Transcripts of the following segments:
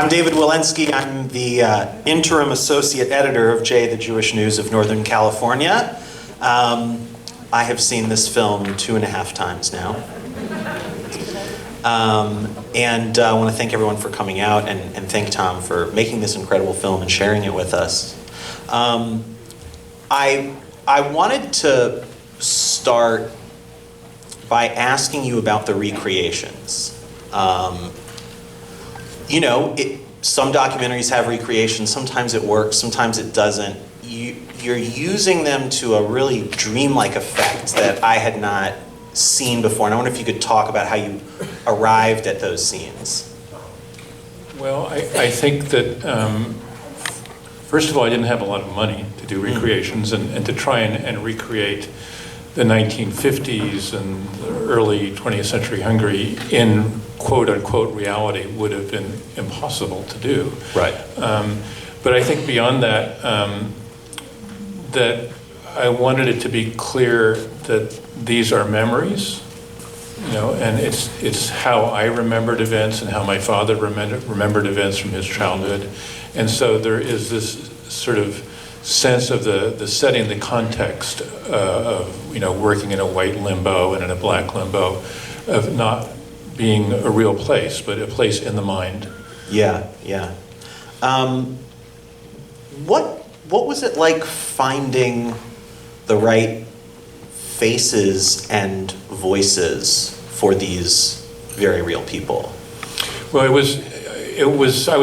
I'm David Wilensky. I'm the interim associate editor of Jay, the Jewish News of Northern California. I have seen this film 2.5 times now. And I want to thank everyone for coming out and thank Tom for making this incredible film and sharing it with us. I wanted to start by asking you about the recreations. You know, some documentaries have recreations, sometimes it works, sometimes it doesn't. You're using them to a really dreamlike effect that I had not seen before, and I wonder if you could talk about how you arrived at those scenes. Well, I think that, first of all, I didn't have a lot of money to do recreations, and to try and recreate the 1950s and the early 20th century Hungary in quote-unquote reality would have been impossible to do. Right. But I think beyond that, that I wanted it to be clear that these are memories, you know, and it's how I remembered events and how my father remembered events from his childhood. And so there is this sort of sense of the setting, the context of, you know, working in a white limbo and in a black limbo, of not being a real place, but a place in the mind. Yeah, yeah. What was it like finding the right faces and voices for these very real people? Well, I was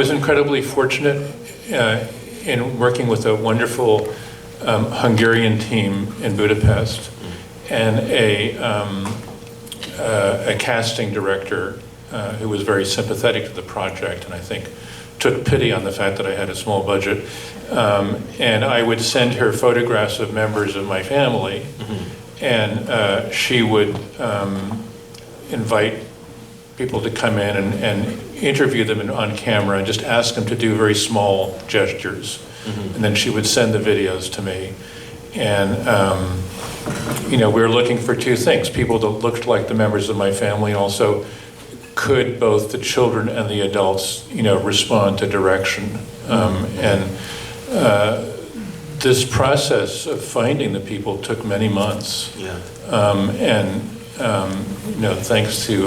incredibly fortunate in working with a wonderful Hungarian team in Budapest and a casting director who was very sympathetic to the project, and I think took pity on the fact that I had a small budget. And I would send her photographs of members of my family, and she would invite people to come in and interview them on camera and just ask them to do very small gestures. And then she would send the videos to me. And you know, we were looking for two things: people that looked like the members of my family, and also could both the children and the adults, you know, respond to direction. This process of finding the people took many months. Yeah. You know, thanks to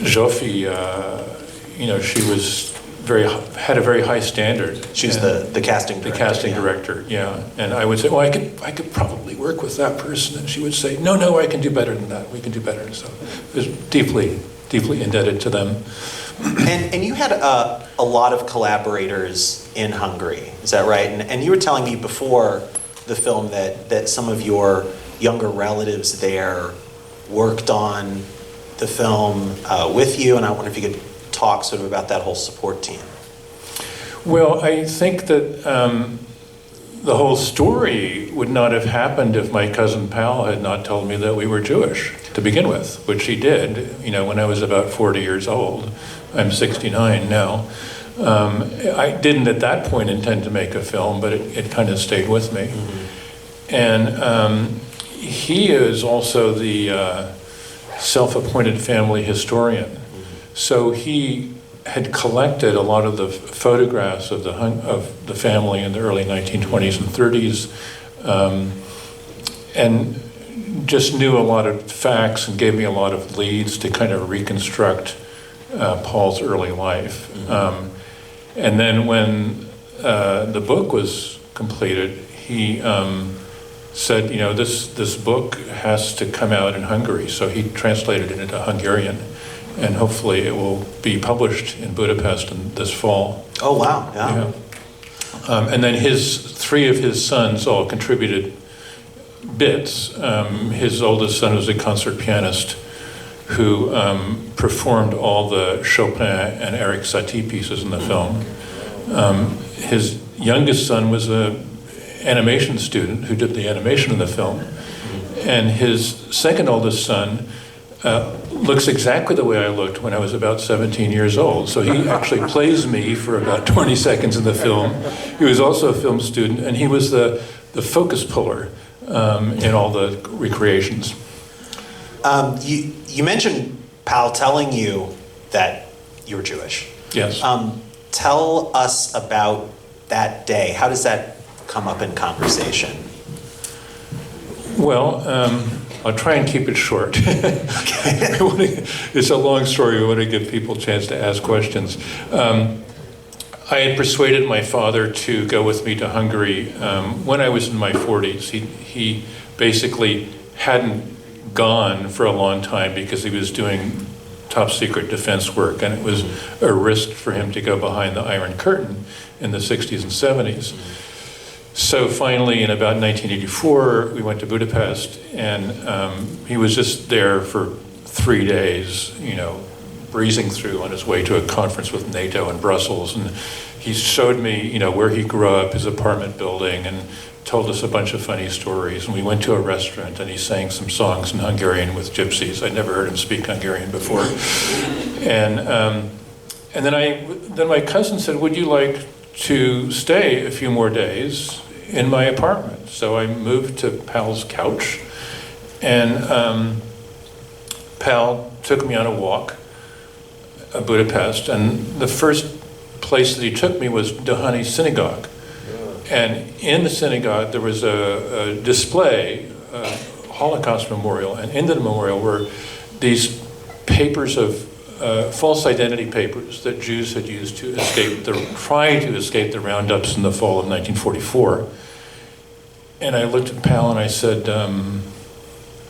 Zsófi, you know, she had a very high standard. She's the casting director. The casting director, yeah. And I would say, well, I could probably work with that person. And she would say, no, I can do better than that. We can do better. So I was deeply indebted to them. And you had a lot of collaborators in Hungary, is that right? And you were telling me before the film that some of your younger relatives there worked on the film with you, and I wonder if you could talk sort of about that whole support team. Well, I think that the whole story would not have happened if my cousin Pal had not told me that we were Jewish to begin with, which he did, you know, when I was about 40 years old. I'm 69 now. I didn't at that point intend to make a film, but it kind of stayed with me. And he is also the self-appointed family historian. So he had collected a lot of the photographs of the family in the early 1920s and 30s, and just knew a lot of facts and gave me a lot of leads to kind of reconstruct Paul's early life. And then when the book was completed, he said, you know, this book has to come out in Hungary. So he translated it into Hungarian, and hopefully it will be published in Budapest this fall. Oh, wow, yeah. And then three of his sons all contributed bits. His oldest son was a concert pianist who performed all the Chopin and Eric Satie pieces in the film. His youngest son was an animation student who did the animation in the film. And his second oldest son looks exactly the way I looked when I was about 17 years old. So he actually plays me for about 20 seconds in the film. He was also a film student, and he was the focus puller in all the recreations. You mentioned Pal telling you that you were Jewish. Yes. Tell us about that day. How does that come up in conversation? Well, I'll try and keep it short. It's a long story. We want to give people a chance to ask questions. I had persuaded my father to go with me to Hungary when I was in my 40s. He basically hadn't gone for a long time because he was doing top secret defense work, and it was a risk for him to go behind the Iron Curtain in the 60s and 70s. So finally, in about 1984, we went to Budapest, and he was just there for 3 days, breezing through on his way to a conference with NATO in Brussels. And he showed me, where he grew up, his apartment building, and told us a bunch of funny stories. And we went to a restaurant, and he sang some songs in Hungarian with gypsies. I'd never heard him speak Hungarian before. And then my cousin said, "Would you like to stay a few more days in my apartment?" So I moved to Pal's couch, and Pal took me on a walk, Budapest, and the first place that he took me was Doheny Synagogue. And in the synagogue, there was a display, a Holocaust memorial, and in the memorial were these papers of false identity papers that Jews had used to try to escape the roundups in the fall of 1944. And I looked at Pal and I said,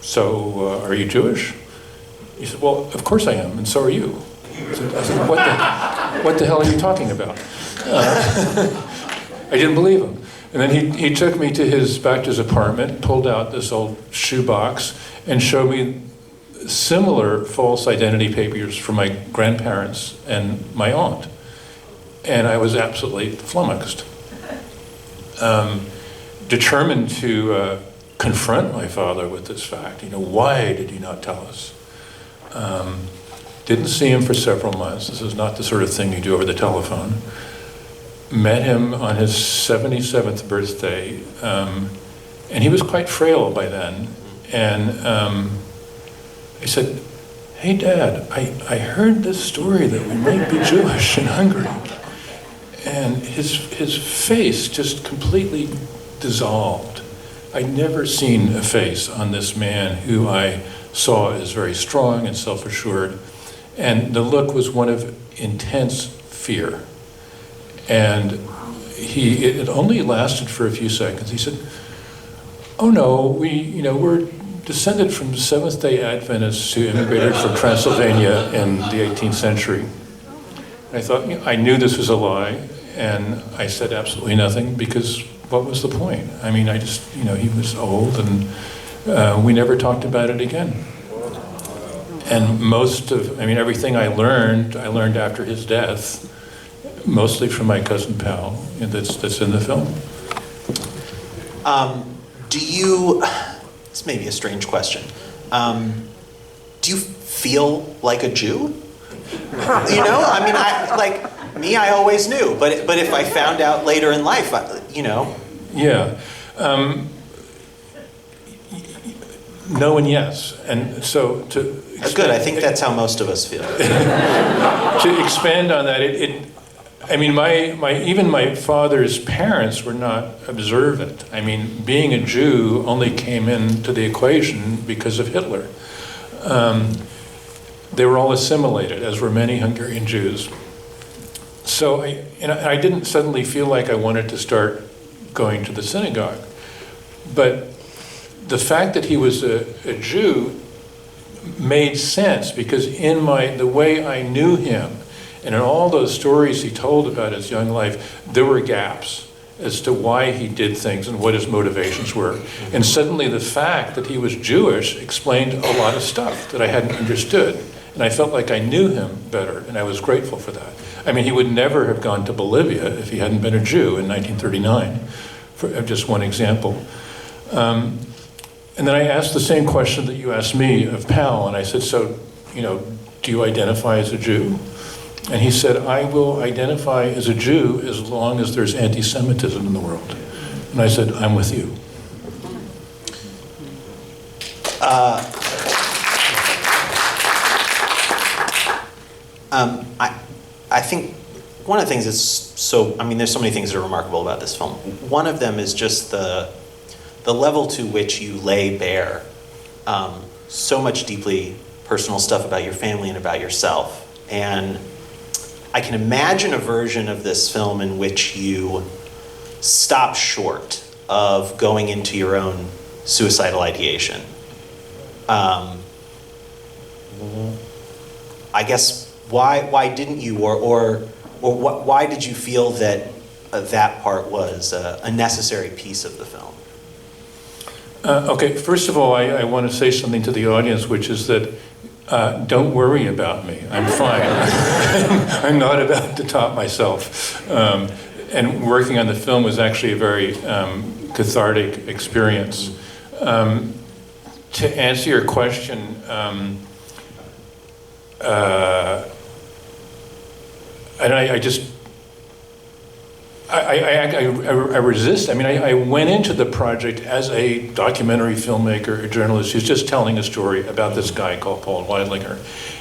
"So, are you Jewish?" He said, "Well, of course I am, and so are you." I said, what the hell are you talking about? I didn't believe him. And then he took me back to his apartment, pulled out this old shoebox, and showed me similar false identity papers from my grandparents and my aunt. And I was absolutely flummoxed. Determined to confront my father with this fact. Why did you not tell us? Didn't see him for several months. This is not the sort of thing you do over the telephone. Met him on his 77th birthday, and he was quite frail by then. And I said, "Hey, Dad, I heard this story that we might be Jewish in Hungary." And his face just completely dissolved. I'd never seen a face on this man who I saw as very strong and self-assured. And the look was one of intense fear. And it only lasted for a few seconds. He said, "Oh no, we're descended from Seventh-day Adventists who immigrated from Transylvania in the 18th century." And I thought, I knew this was a lie, and I said absolutely nothing because what was the point? He was old, and we never talked about it again. And everything I learned after his death, mostly from my cousin Pal, that's in the film. This may be a strange question. Do you feel like a Jew? I always knew, but if I found out later in life, Yeah. No and yes. And so good, I think that's how most of us feel. To expand on that, even my father's parents were not observant. Being a Jew only came into the equation because of Hitler. They were all assimilated, as were many Hungarian Jews. So I didn't suddenly feel like I wanted to start going to the synagogue. But the fact that he was a Jew made sense because the way I knew him and in all those stories he told about his young life, there were gaps as to why he did things and what his motivations were. And suddenly the fact that he was Jewish explained a lot of stuff that I hadn't understood. And I felt like I knew him better, and I was grateful for that. He would never have gone to Bolivia if he hadn't been a Jew in 1939, for just one example. And then I asked the same question that you asked me of Pal, and I said, "So, do you identify as a Jew?" And he said, "I will identify as a Jew as long as there's anti-Semitism in the world." And I said, "I'm with you." I think one of the things that's so, I mean, there's so many things that are remarkable about this film. One of them is just the level to which you lay bare so much deeply personal stuff about your family and about yourself. And I can imagine a version of this film in which you stop short of going into your own suicidal ideation. I guess why didn't you, or why did you feel that that part was a necessary piece of the film? Okay, first of all, I want to say something to the audience, which is that don't worry about me. I'm fine. I'm not about to top myself. And working on the film was actually a very cathartic experience. To answer your question, and I resist. I mean, I went into the project as a documentary filmmaker, a journalist who's just telling a story about this guy called Paul Weidlinger.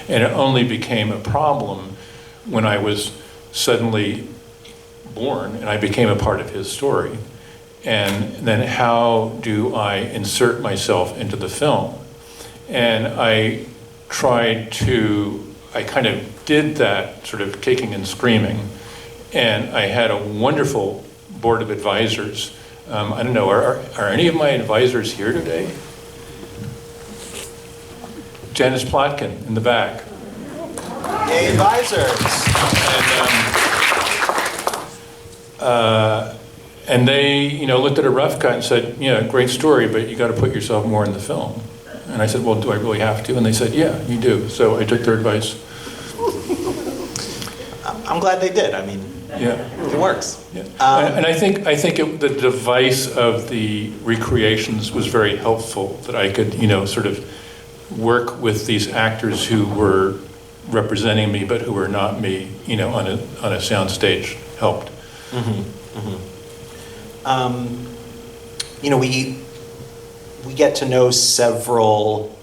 And it only became a problem when I was suddenly born and I became a part of his story. And then how do I insert myself into the film? And I kind of did that sort of kicking and screaming. And I had a wonderful board of advisors. I don't know, are any of my advisors here today? Janice Plotkin in the back. Hey, advisors. And they, looked at a rough cut and said, great story, but you got to put yourself more in the film. And I said, well, do I really have to? And they said, yeah, you do. So I took their advice. I'm glad they did. I mean, yeah, it works. Yeah. And I think the device of the recreations was very helpful, that I could, sort of work with these actors who were representing me, but who were not me, on a sound stage helped. Mm-hmm. Mm-hmm. We get to know several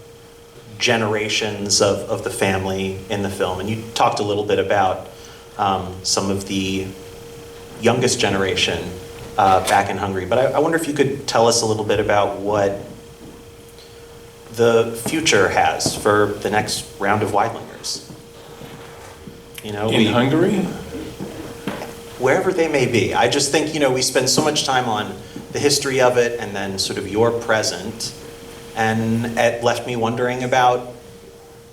generations of the family in the film, and you talked a little bit about some of the youngest generation back in Hungary. But I wonder if you could tell us a little bit about what the future has for the next round of Weidlingers. In Hungary? Wherever they may be. I just think, we spend so much time on the history of it and then sort of your present, and it left me wondering about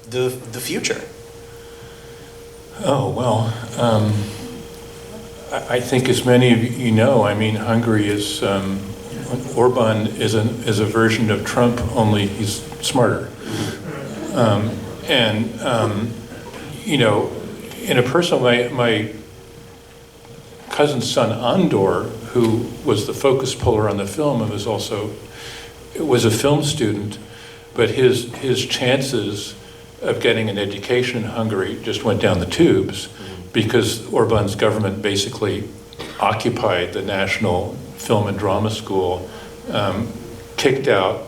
the future. Oh, well, I think as many of you know, I mean, Hungary is, Orban is a version of Trump, only he's smarter. In a personal way, my cousin's son, Andor, who was the focus puller on the film and was a film student, but his chances of getting an education in Hungary just went down the tubes because Orban's government basically occupied the National Film and Drama School, kicked out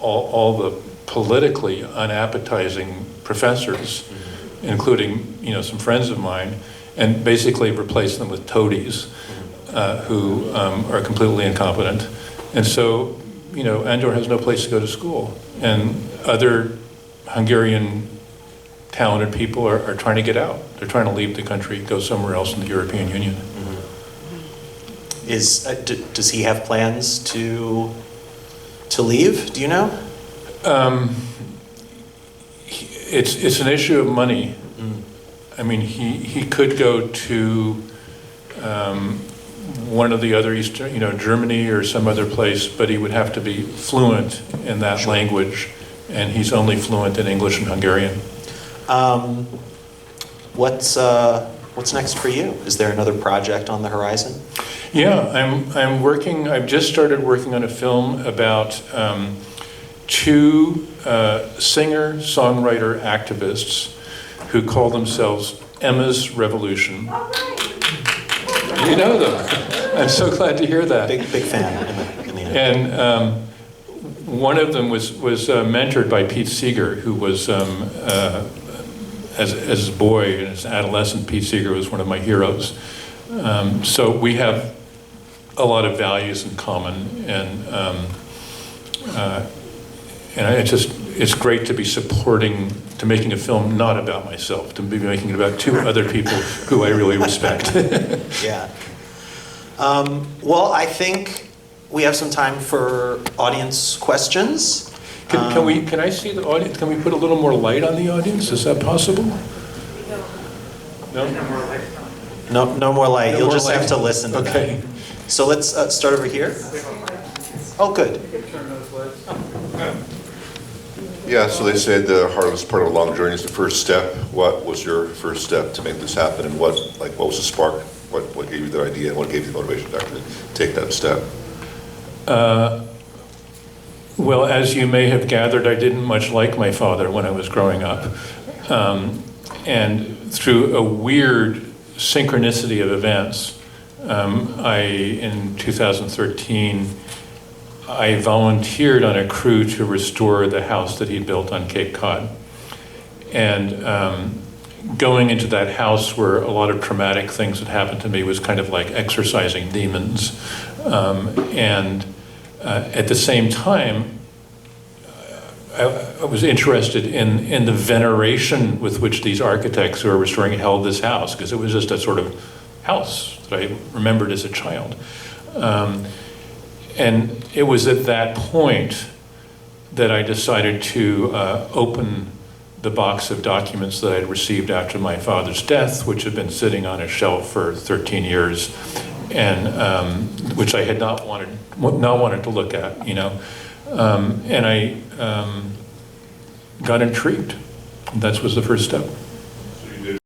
all the politically unappetizing professors, including some friends of mine, and basically replaced them with toadies who are completely incompetent. And so, Andor has no place to go to school. And other Hungarian talented people are trying to get out. They're trying to leave the country, go somewhere else in the European Union. Mm-hmm. Does he have plans to leave? Do you know? It's an issue of money. I mean, he could go to one of the other Eastern, Germany or some other place, but he would have to be fluent in that language, and he's only fluent in English and Hungarian. What's next for you? Is there another project on the horizon? Yeah, I've just started working on a film about two singer-songwriter activists who call themselves Emma's Revolution. You know them. I'm so glad to hear that. Big fan in the end. And one of them was mentored by Pete Seeger, who was as a boy and as an adolescent, Pete Seeger was one of my heroes. So we have a lot of values in common, and it's great to be making a film not about myself, to be making it about two other people who I really respect. Yeah. Well, I think we have some time for audience questions. Can I see the audience? Can we put a little more light on the audience? Is that possible? No? No more light. No You'll more just light. have to listen to Okay. that. So let's start over here. Oh, good. Yeah, so they said the hardest part of a long journey is the first step. What was your first step to make this happen, and what was the spark? What gave you the idea, and what gave you the motivation to actually take that step? Well, as you may have gathered, I didn't much like my father when I was growing up. And through a weird synchronicity of events, in 2013, I volunteered on a crew to restore the house that he built on Cape Cod. And going into that house where a lot of traumatic things had happened to me was kind of like exorcising demons. At the same time, I was interested in the veneration with which these architects who are restoring it held this house, because it was just a sort of house that I remembered as a child. And it was at that point that I decided to open the box of documents that I had received after my father's death, which had been sitting on a shelf for 13 years, and which I had not wanted to look at, you know. And I got intrigued. That was the first step. So you did it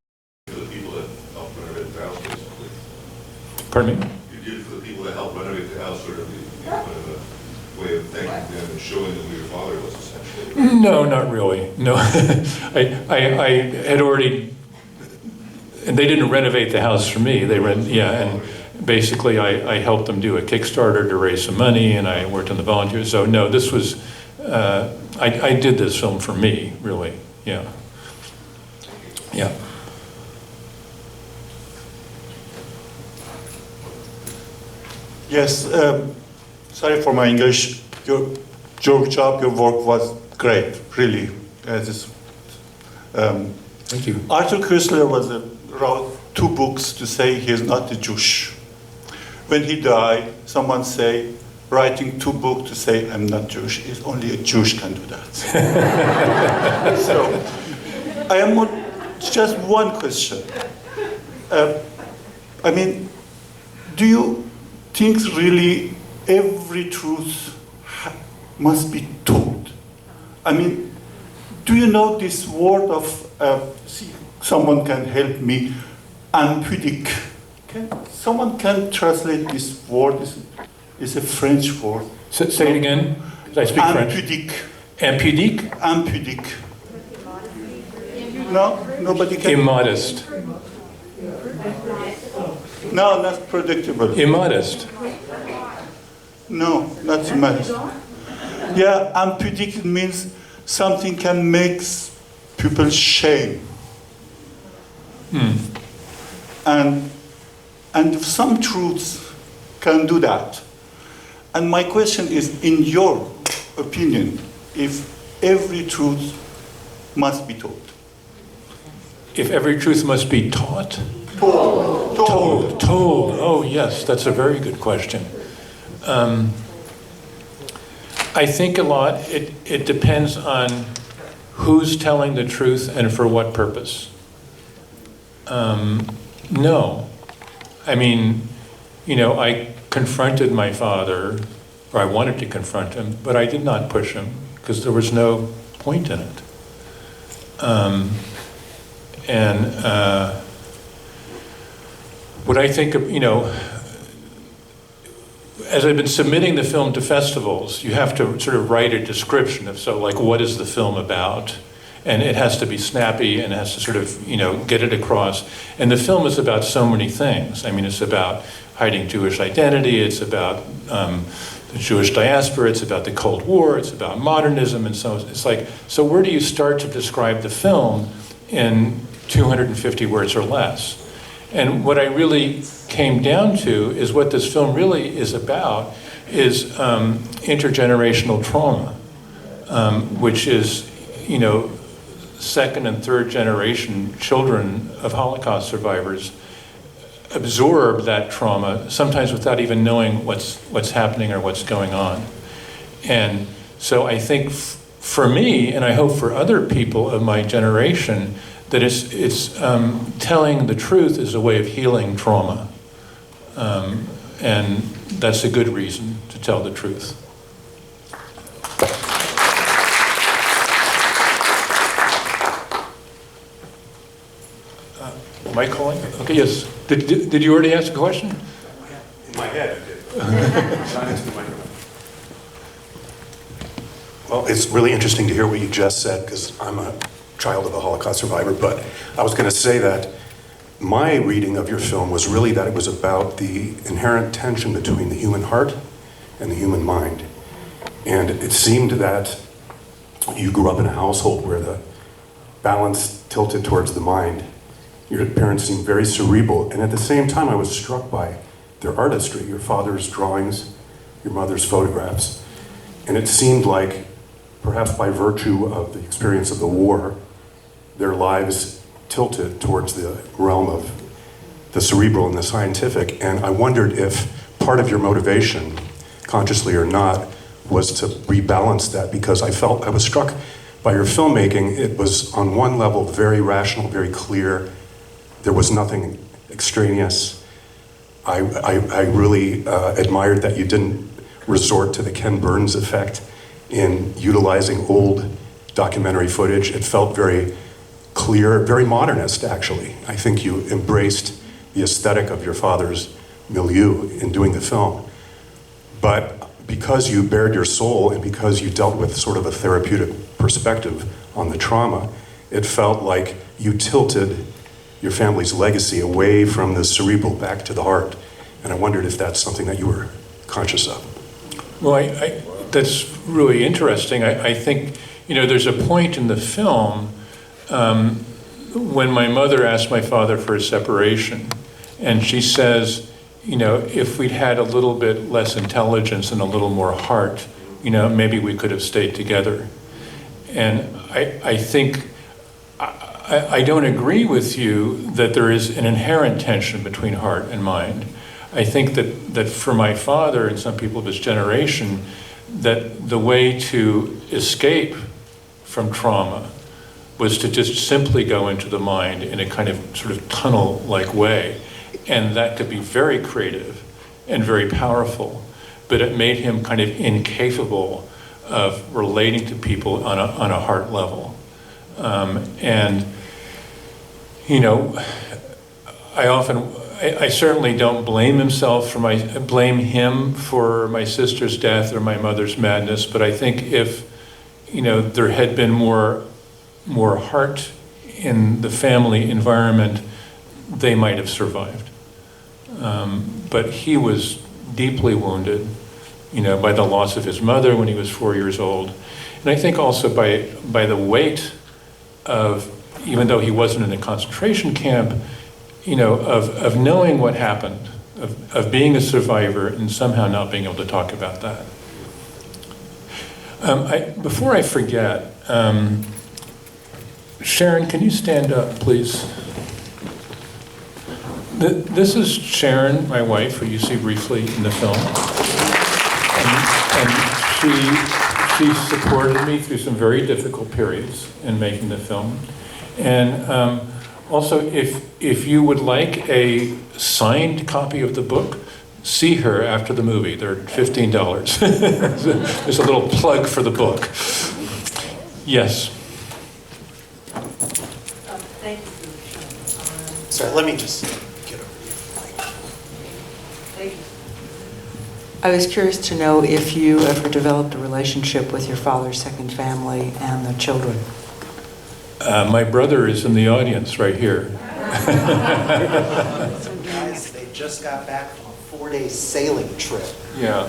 for the people that helped renovate the house, basically? Pardon me? You did it for the people that helped renovate the house, sort of kind of a way of thanking them and showing them who your father was, essentially? No, not really. No. I had already, and they didn't renovate the house for me. And basically I helped them do a Kickstarter to raise some money, and I worked on the volunteers. So no, this was, I did this film for me, really, yeah. Yeah. Yes, sorry for my English. Your job, your work was great, really. Thank you. Arthur Koestler wrote 2 books to say he is not a Jewish. When he died, someone say, writing 2 books to say I'm not Jewish, is only a Jewish can do that. So, I am just one question. I mean, do you think really every truth must be told? I mean, do you know this word of, someone can help me, impudique? Someone can translate this word, it's a French word. Say it again. I speak French. Impudique. Impudique? Impudique. No? Nobody can? Immodest. No, not predictable. Immodest. No, not immodest. Yeah, impudique means something can make people shame. And some truths can do that. And my question is, in your opinion, if every truth must be told? If every truth must be taught? Told. Told. Oh, yes, that's a very good question. I think a lot, it depends on who's telling the truth and for what purpose. No. I mean, you know, I confronted my father, or I wanted to confront him, but I did not push him because there was no point in it. What I think of, you know, as I've been submitting the film to festivals, you have to sort of write a description of, so like, what is the film about? And it has to be snappy and it has to sort of, you know, get it across. And the film is about so many things. I mean, it's about hiding Jewish identity, it's about the Jewish diaspora, it's about the Cold War, it's about modernism, and so it's like, so where do you start to describe the film in 250 words or less. And what I really came down to is what this film really is about is intergenerational trauma, which is, you know, second and third generation children of Holocaust survivors absorb that trauma, sometimes without even knowing what's happening or what's going on. And so I think for me, and I hope for other people of my generation, that it's telling the truth is a way of healing trauma. And that's a good reason to tell the truth. Am I calling? Okay, yes. Did you already ask a question? In my head, I did. Not into the microphone. Well, it's really interesting to hear what you just said, because I'm a child of a Holocaust survivor, but I was going to say that my reading of your film was really that it was about the inherent tension between the human heart and the human mind. And it seemed that you grew up in a household where the balance tilted towards the mind. Your parents seemed very cerebral, and at the same time I was struck by their artistry, your father's drawings, your mother's photographs. And it seemed like, perhaps by virtue of the experience of the war, their lives tilted towards the realm of the cerebral and the scientific. And I wondered if part of your motivation, consciously or not, was to rebalance that, because I was struck by your filmmaking. It was on one level very rational, very clear. There was nothing extraneous. I really admired that you didn't resort to the Ken Burns effect in utilizing old documentary footage. It felt very clear, very modernist, actually. I think you embraced the aesthetic of your father's milieu in doing the film. But because you bared your soul and because you dealt with sort of a therapeutic perspective on the trauma, it felt like you tilted your family's legacy away from the cerebral back to the heart. And I wondered if that's something that you were conscious of. Well, that's really interesting. I think, you know, there's a point in the film when my mother asked my father for a separation, and she says, you know, if we'd had a little bit less intelligence and a little more heart, you know, maybe we could have stayed together. And I think, I don't agree with you that there is an inherent tension between heart and mind. I think that for my father and some people of his generation, that the way to escape from trauma was to just simply go into the mind in a kind of sort of tunnel-like way. And that could be very creative and very powerful, but it made him kind of incapable of relating to people on a heart level. And, you know, I certainly don't blame him for my sister's death or my mother's madness, but I think if, you know, there had been more heart in the family environment, they might have survived. But he was deeply wounded, you know, by the loss of his mother when he was 4 years old. And I think also by the weight of, even though he wasn't in a concentration camp, you know, of knowing what happened, of being a survivor and somehow not being able to talk about that. Before I forget, Sharon, can you stand up, please? This is Sharon, my wife, who you see briefly in the film. And she supported me through some very difficult periods in making the film. And also, if you would like a signed copy of the book, see her after the movie. They're $15. There's a little plug for the book. Yes. Thank you. Sorry, let me just get over Thank you. I was curious to know if you ever developed a relationship with your father's second family and the children. My brother is in the audience right here. Guys, they just got back from a 4-day sailing trip. Yeah.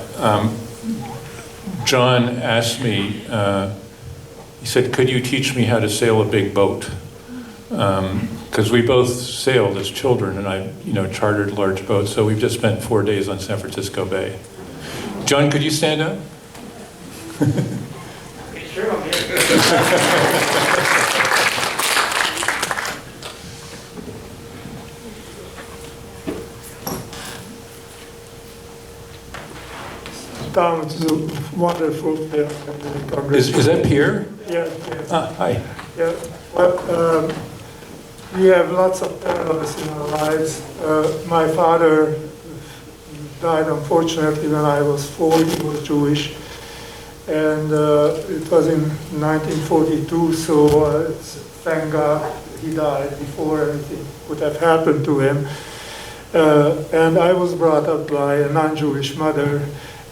John asked me, he said, could you teach me how to sail a big boat? Because we both sailed as children, and I, chartered large boats. So we've just spent 4 days on San Francisco Bay. John, could you stand up? Sure, I'm here. Tom, it's a wonderful film. Is that Pierre? Yeah, yeah. Ah, hi. Yeah. Well, we have lots of parallels in our lives. My father died unfortunately when I was 4. He was Jewish, and it was in 1942. So thank God he died before anything would have happened to him. And I was brought up by a non-Jewish mother.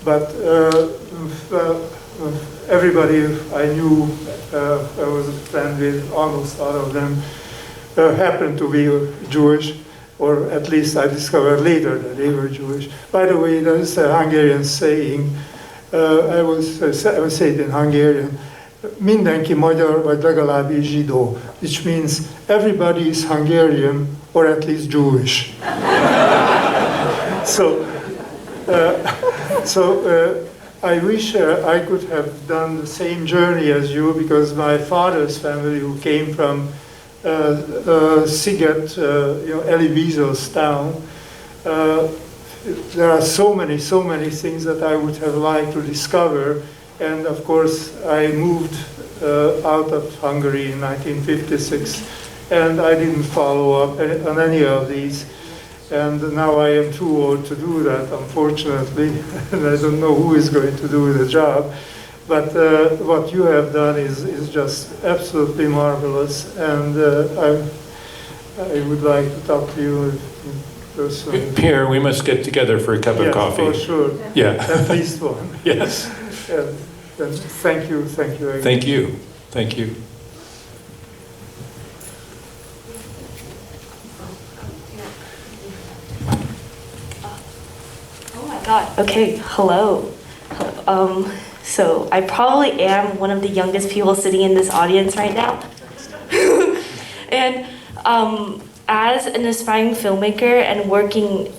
But everybody I knew, I was a friend with, almost all of them, happened to be Jewish, or at least I discovered later that they were Jewish. By the way, there is a Hungarian saying, I will say it in Hungarian, mindenki magyar, vagy legalábbis zsidó, which means everybody is Hungarian, or at least Jewish. So I wish I could have done the same journey as you, because my father's family, who came from Sziget, Elie Wiesel's town, there are so many things that I would have liked to discover. And of course, I moved out of Hungary in 1956, and I didn't follow up on any of these. And now I am too old to do that, unfortunately, and I don't know who is going to do the job. But what you have done is just absolutely marvelous, and I would like to talk to you in person. Pierre, we must get together for a cup of coffee. Yes, for sure. Yeah. At least one. Yes. And thank you again. Thank you. God. Okay, hello. So I probably am one of the youngest people sitting in this audience right now. And as an aspiring filmmaker and working,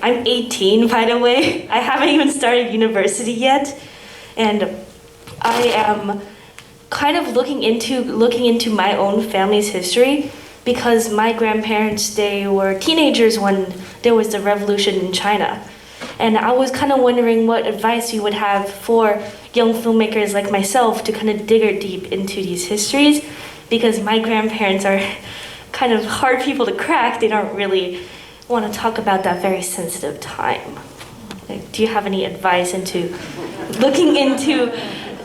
I'm 18 by the way. I haven't even started university yet. And I am kind of looking into my own family's history, because my grandparents, they were teenagers when there was the revolution in China. And I was kind of wondering what advice you would have for young filmmakers like myself to kind of dig deep into these histories, because my grandparents are kind of hard people to crack. They don't really want to talk about that very sensitive time. Like, do you have any advice into looking into...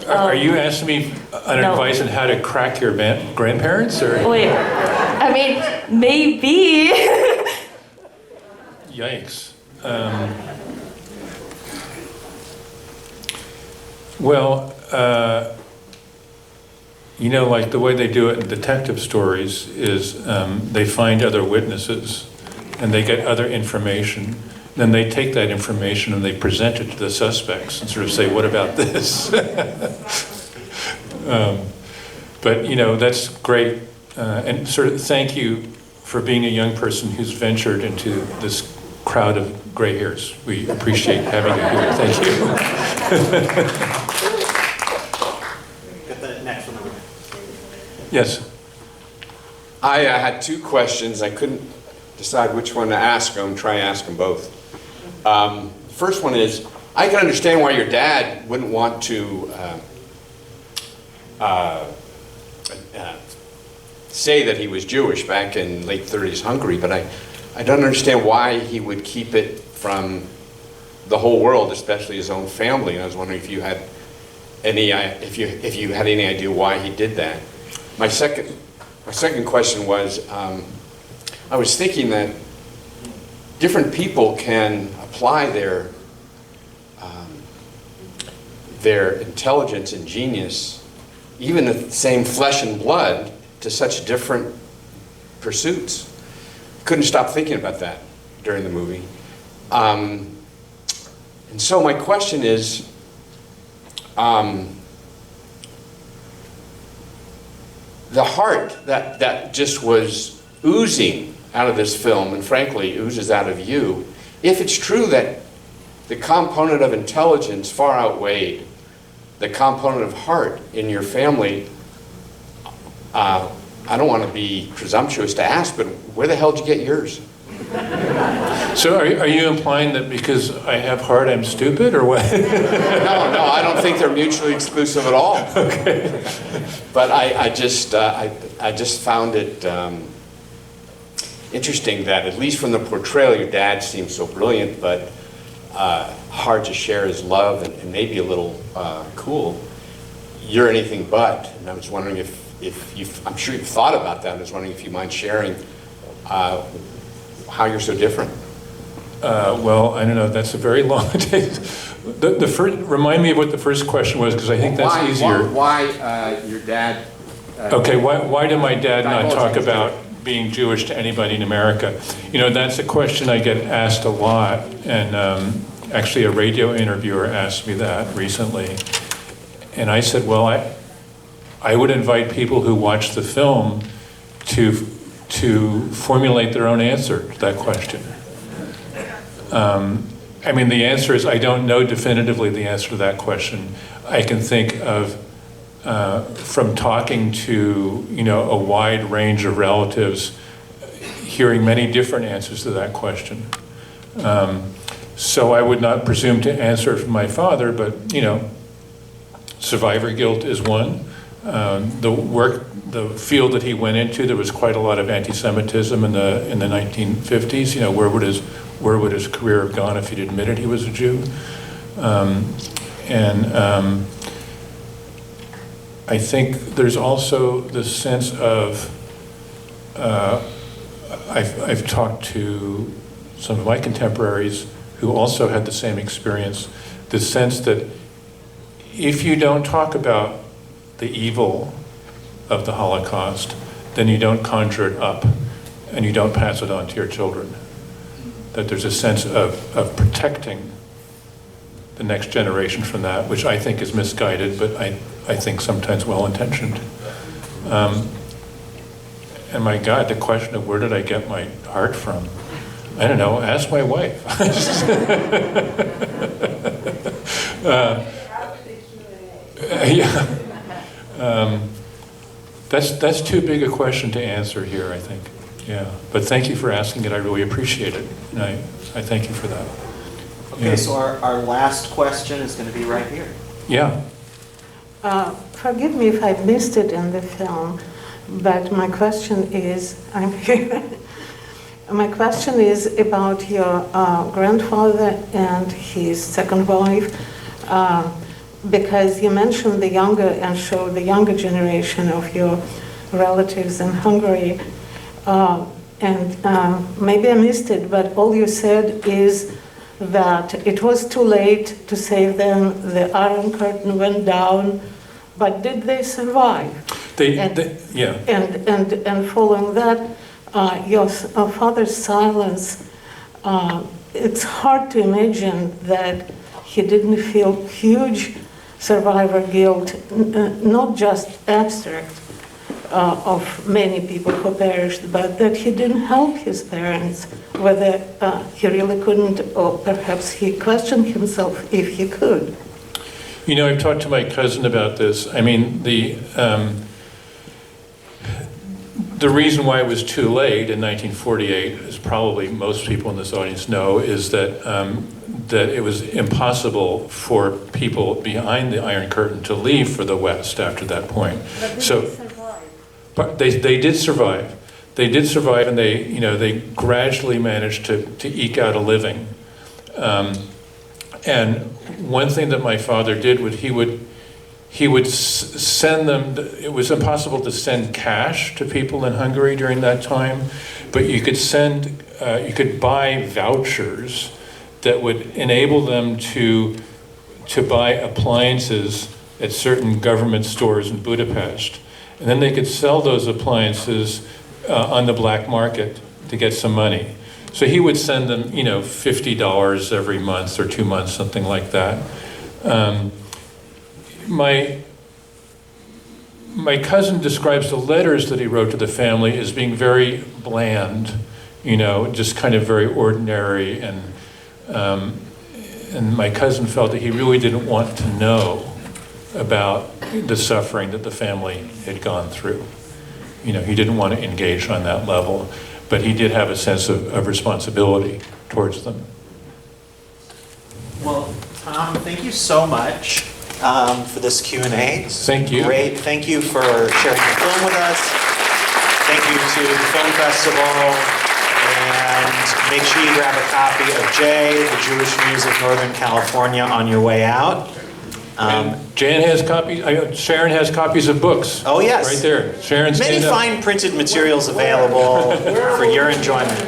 Are you asking me No. advice on how to crack your grandparents? Or? Wait, I mean, maybe. Yikes. Well, like the way they do it in detective stories is they find other witnesses and they get other information. Then they take that information and they present it to the suspects and sort of say, what about this? But, that's great. And sort of thank you for being a young person who's ventured into this crowd of gray hairs. We appreciate having you here. Thank you. Get the next one over there. Yes. I had 2 questions. I couldn't decide which one to ask them. Try and ask them both. First one is, I can understand why your dad wouldn't want to say that he was Jewish back in late 30s Hungary, but I don't understand why he would keep it from the whole world, especially his own family. And I was wondering if you had any idea why he did that. My second question was, I was thinking that different people can apply their intelligence and genius, even the same flesh and blood, to such different pursuits. Couldn't stop thinking about that during the movie. And so my question is, the heart that just was oozing out of this film, and frankly oozes out of you, if it's true that the component of intelligence far outweighed the component of heart in your family, I don't want to be presumptuous to ask, but where the hell did you get yours? So are you implying that because I have heart, I'm stupid, or what? No, I don't think they're mutually exclusive at all. Okay. But I just found it interesting that, at least from the portrayal, your dad seems so brilliant, but hard to share his love and maybe a little cool. You're anything but. And I was wondering if I'm sure you've thought about that. I was wondering if you mind sharing how you're so different. Well, I don't know. That's a very long day. The first, remind me of what the first question was, because I think that's easier. Why your dad? Okay, why did my dad not talk divulge about being Jewish to anybody in America? You know, that's a question I get asked a lot, and actually a radio interviewer asked me that recently. And I said, well, I would invite people who watch the film to formulate their own answer to that question. I mean, the answer is I don't know definitively the answer to that question. I can think of, from talking to, you know, a wide range of relatives, hearing many different answers to that question. So I would not presume to answer for my father, but, you know, survivor guilt is one. The field that he went into, there was quite a lot of anti-Semitism in the 1950s. You know, where would his career have gone if he'd admitted he was a Jew? I think there's also the sense of, I've talked to some of my contemporaries who also had the same experience, the sense that if you don't talk about the evil of the Holocaust, then you don't conjure it up and you don't pass it on to your children. That there's a sense of protecting the next generation from that, which I think is misguided, but I think sometimes well-intentioned. And my God, the question of where did I get my heart from? I don't know, ask my wife. Yeah. That's too big a question to answer here, I think. Yeah, but thank you for asking it. I really appreciate it. And I thank you for that. Okay, Yeah. so our last question is going to be right here. Yeah. Forgive me if I missed it in the film, but my question is, I'm here. My question is about your grandfather and his second wife, because you mentioned the younger and showed the younger generation of your relatives in Hungary. Maybe I missed it, but all you said is that it was too late to save them, the Iron Curtain went down, but did they survive? Yeah. And following that, your father's silence, it's hard to imagine that he didn't feel huge survivor guilt, not just abstract, of many people who perished, but that he didn't help his parents, whether he really couldn't, or perhaps he questioned himself if he could. You know, I've talked to my cousin about this. I mean, the reason why it was too late in 1948, as probably most people in this audience know, is that that it was impossible for people behind the Iron Curtain to leave for the West after that point. But did so, they survive? But they did survive. They did survive, and they gradually managed to eke out a living. And one thing that my father did was he would send them. It was impossible to send cash to people in Hungary during that time, but you could buy vouchers that would enable them to buy appliances at certain government stores in Budapest. And then they could sell those appliances on the black market to get some money. So he would send them, $50 every month or 2 months, my cousin describes the letters that he wrote to the family as being very bland, you know, just kind of very ordinary, and my cousin felt that he really didn't want to know about the suffering that the family had gone through. You know, he didn't want to engage on that level, but he did have a sense of responsibility towards them. Well, Tom, thank you so much for this Q&A. Thank you. Great. Thank you for sharing the film with us. Thank you to the film festival. And make sure you grab a copy of Jay, the Jewish Muse of Northern California, on your way out. Jan has copies, Sharon has copies of books. Oh, yes. Right there. Sharon's Many fine printed materials available for your enjoyment.